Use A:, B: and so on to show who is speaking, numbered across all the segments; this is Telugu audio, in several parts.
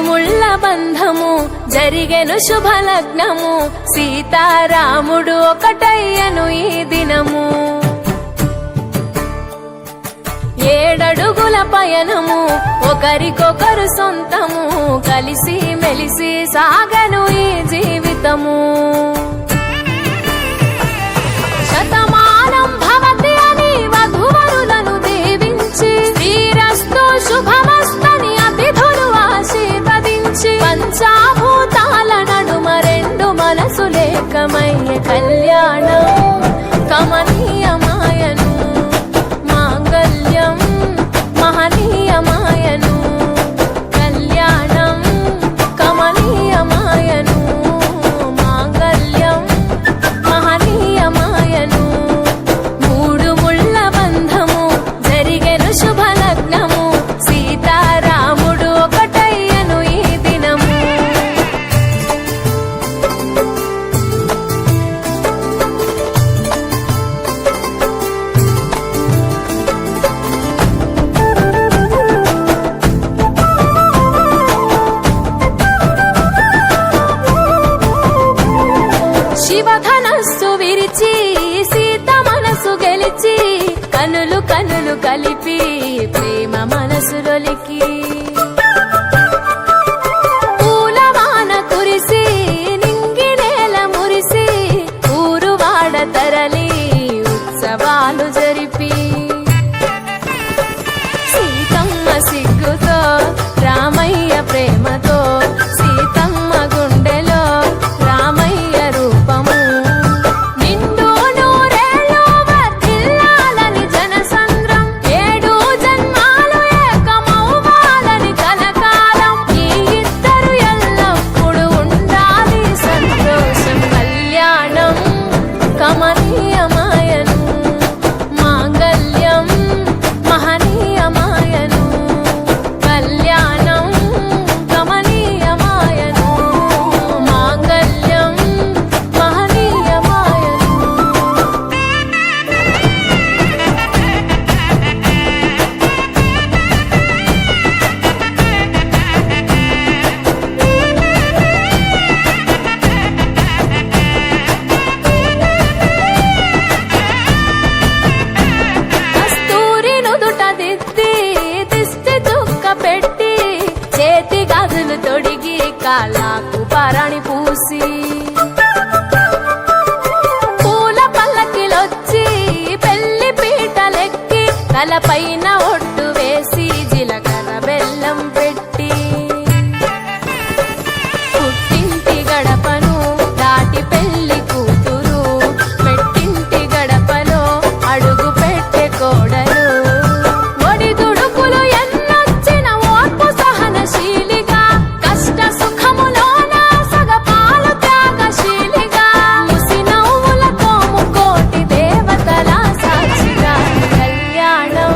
A: ముళ్ళ బంధము జరిగెను శుభలగ్నము సీతారాముడు ఒకటయ్యను ఈ దినము 7 అడుగుల పయనము ఒకరికొకరు సొంతము కలిసి మెలిసి సాగను ఈ జీవితము శతమానం భవతి అని వధువరులను దీవించి శ్రీరస్తు శుభమస్తని అతిథులు ఆశీర్వదించి పంచాభూతాల నడుమ 2 మనసులేకమయ్యే కళ్యాణం కమనీయమాయను మాంగళ్యం మహనీయమాయను కళ్యాణం కమనీయమాయను మాంగళ్యం మహనీయమాయను 3 ముళ్ళ బంధము జరిగెను శుభలగ్నము సీతారాముడు ఒకటయ్యను ఈ దినము శివధనస్సు విరిచి సీత మనసు గెలిచి కనులు కనులు కలిపి ప్రేమ మనసులొలికి పూలవాన కురిసి నింగి నేల మురిసి ఊరువాడ తరలి ఉత్సవాలు జరిపి సీతమ్మ సిగ్గుతో రామయ్య ప్రేమతో సీతమ్మ గుండెలో రామయ్య రూపము నిండు నూరేళ్ళు వర్ధిల్లాలని జనసంద్రం 7 జన్మాలు ఏకమవ్వాలని కలకాలం ఈ ఇద్దరు ఎల్లప్పుడూ ఉండాలి సంతోషం కళ్యాణం కమనీయమాయను మాంగళ్యం మహనీయమాయను కళ్యాణం కమనీయమాయను మాంగళ్యం మహనీయమాయను కస్తూరి నుదుట దిద్ది దిష్టి చుక్క పెట్టి చేతి గాజులు తొడిగి కాళ్ళకు పరణి పూసి పూల పల్లకిలొచ్చి పెళ్లి పీటలెక్కి తలపైన ఒట్టు వేసి జీలకర్ర బెల్లం పెట్టి పుట్టింటి గడపను దాటి పెళ్లి కూతురు పెట్టింటి గడపలో అడుగు పెట్టే కోడలు ఒడిదుడుకులు ఎన్నొచ్చిన ఓర్పు సహనశీలిగా కష్ట సుఖములోన సగపాలు త్యాగశీలిగా ముసి నవ్వులతో ముకోటి దేవతల సాక్షిగా కళ్యాణం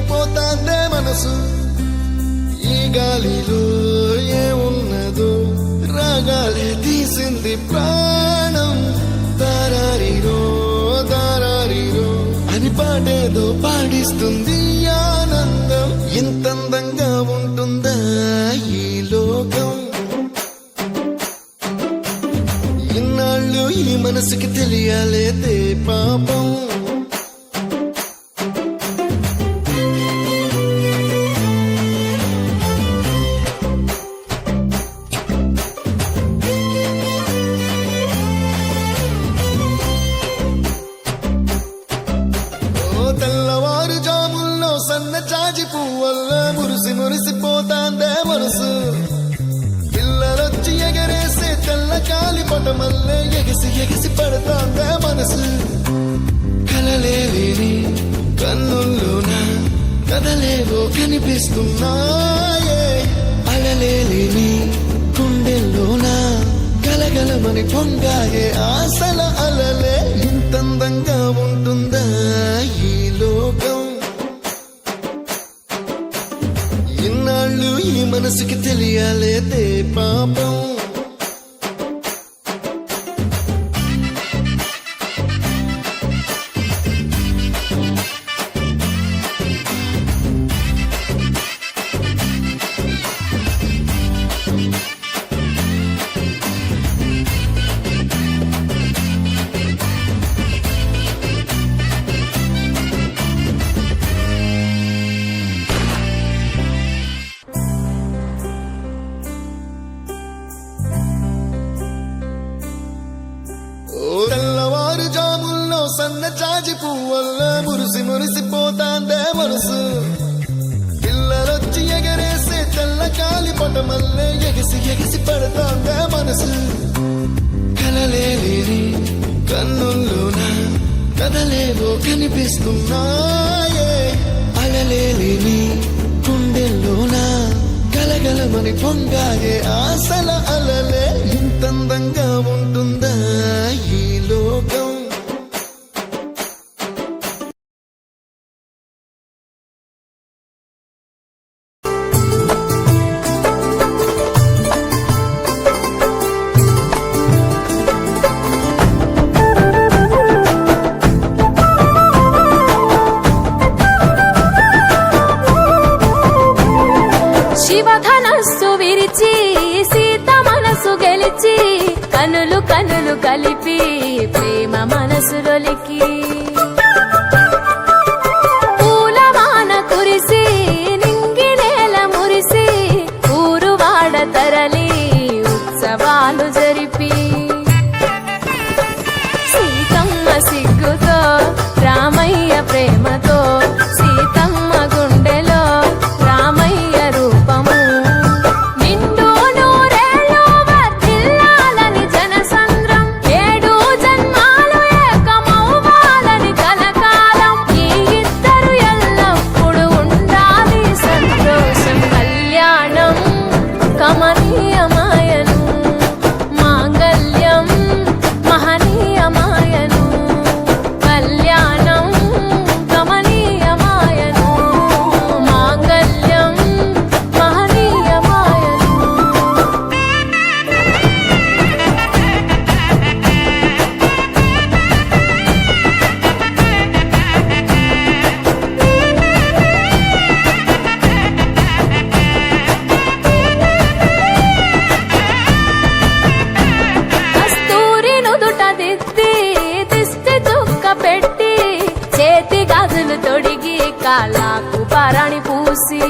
B: ఎగిరిపోతాందే మనసు. ఈ గాలిలో ఏమున్నదో రాగాలే తీసింది ప్రాణం. దారారిరో దారారిరో అని పాడేదో పాడిస్తుంది ఆనందం. ఇంతందంగా ఉంటుందా ఈ లోకం? ఇన్నాళ్ళు ఈ మనసుకి తెలియాలేదే పాపం. తెల్లవారు జాముల్లో సన్న జాజి పువ్వల్ల మురిసి మురిసిపోతాందే మనసు. పిల్లలొచ్చి ఎగరేసే తెల్ల కాలి పటమల్లే ఎగిసి ఎగిసి పడతాందే మనసు. కలలేని కన్నుల్లోన కదలేవో కనిపిస్తున్నాయే. అలలేని గుండెల్లోన గలగలమని పొంగాయే ఆశల అలలే. ఇంతందంగా ఉంటుందా ఈ లోకం? ఇన్నాళ్ళు ఈ మనసుకి తెలియాలేదే పాపం. తెల్లవారు జాముల్లో సన్న జాజి పువ్వల్ల మురిసి మురిసిపోతాందే మనసు. పిల్లలొచ్చి ఎగరేసే తెల్ల కాలి పటమల్లే ఎగిసి ఎగిసి పడతాందే మనసు. కలలేని కన్నుల్లోన కదలేవో కనిపిస్తున్నాయే. అలలేని గుండెల్లోన గలగలమని పొంగాయే ఆశల అలలే. ఇంతందంగా ఉంటుందా ఈ లోకం?
A: శివధనస్సు విరిచి సీత మనసు గెలిచి కనులు కనులు కలిపి ప్రేమ మనసులొలికి పూలవాన కురిసి నింగి నేల మురిసి ఊరువాడ తరలి ఉత్సవాలు జరిపి సీతమ్మ సిగ్గుతో రామయ్య ప్రేమతో సీతమ్మ గుండెలో రామయ్య రూపము. నిండు నూరేళ్ళు వర్ధిల్లాలని జనసంద్రం, 7 జన్మాలు ఏకమవ్వాలని కలకాలం. ఈ ఇద్దరు ఎల్లప్పుడూ ఉండాలి సంతోషం. కళ్యాణం కమనీయమాయను, మాంగళ్యం మహనీయమాయను. కళ్యాణం కమనీయమాయను, మాంగళ్యం మహనీయమాయను. కస్తూరి నుదుట దిద్ది దిష్టి చుక్క పెట్టి చేతి గాజులు తొడిగి కాళ్ళకు పారాణి పూసి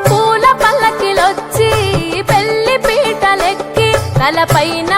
A: పూల పల్లకిలొచ్చి పెళ్లి పీటలెక్కి తలపైన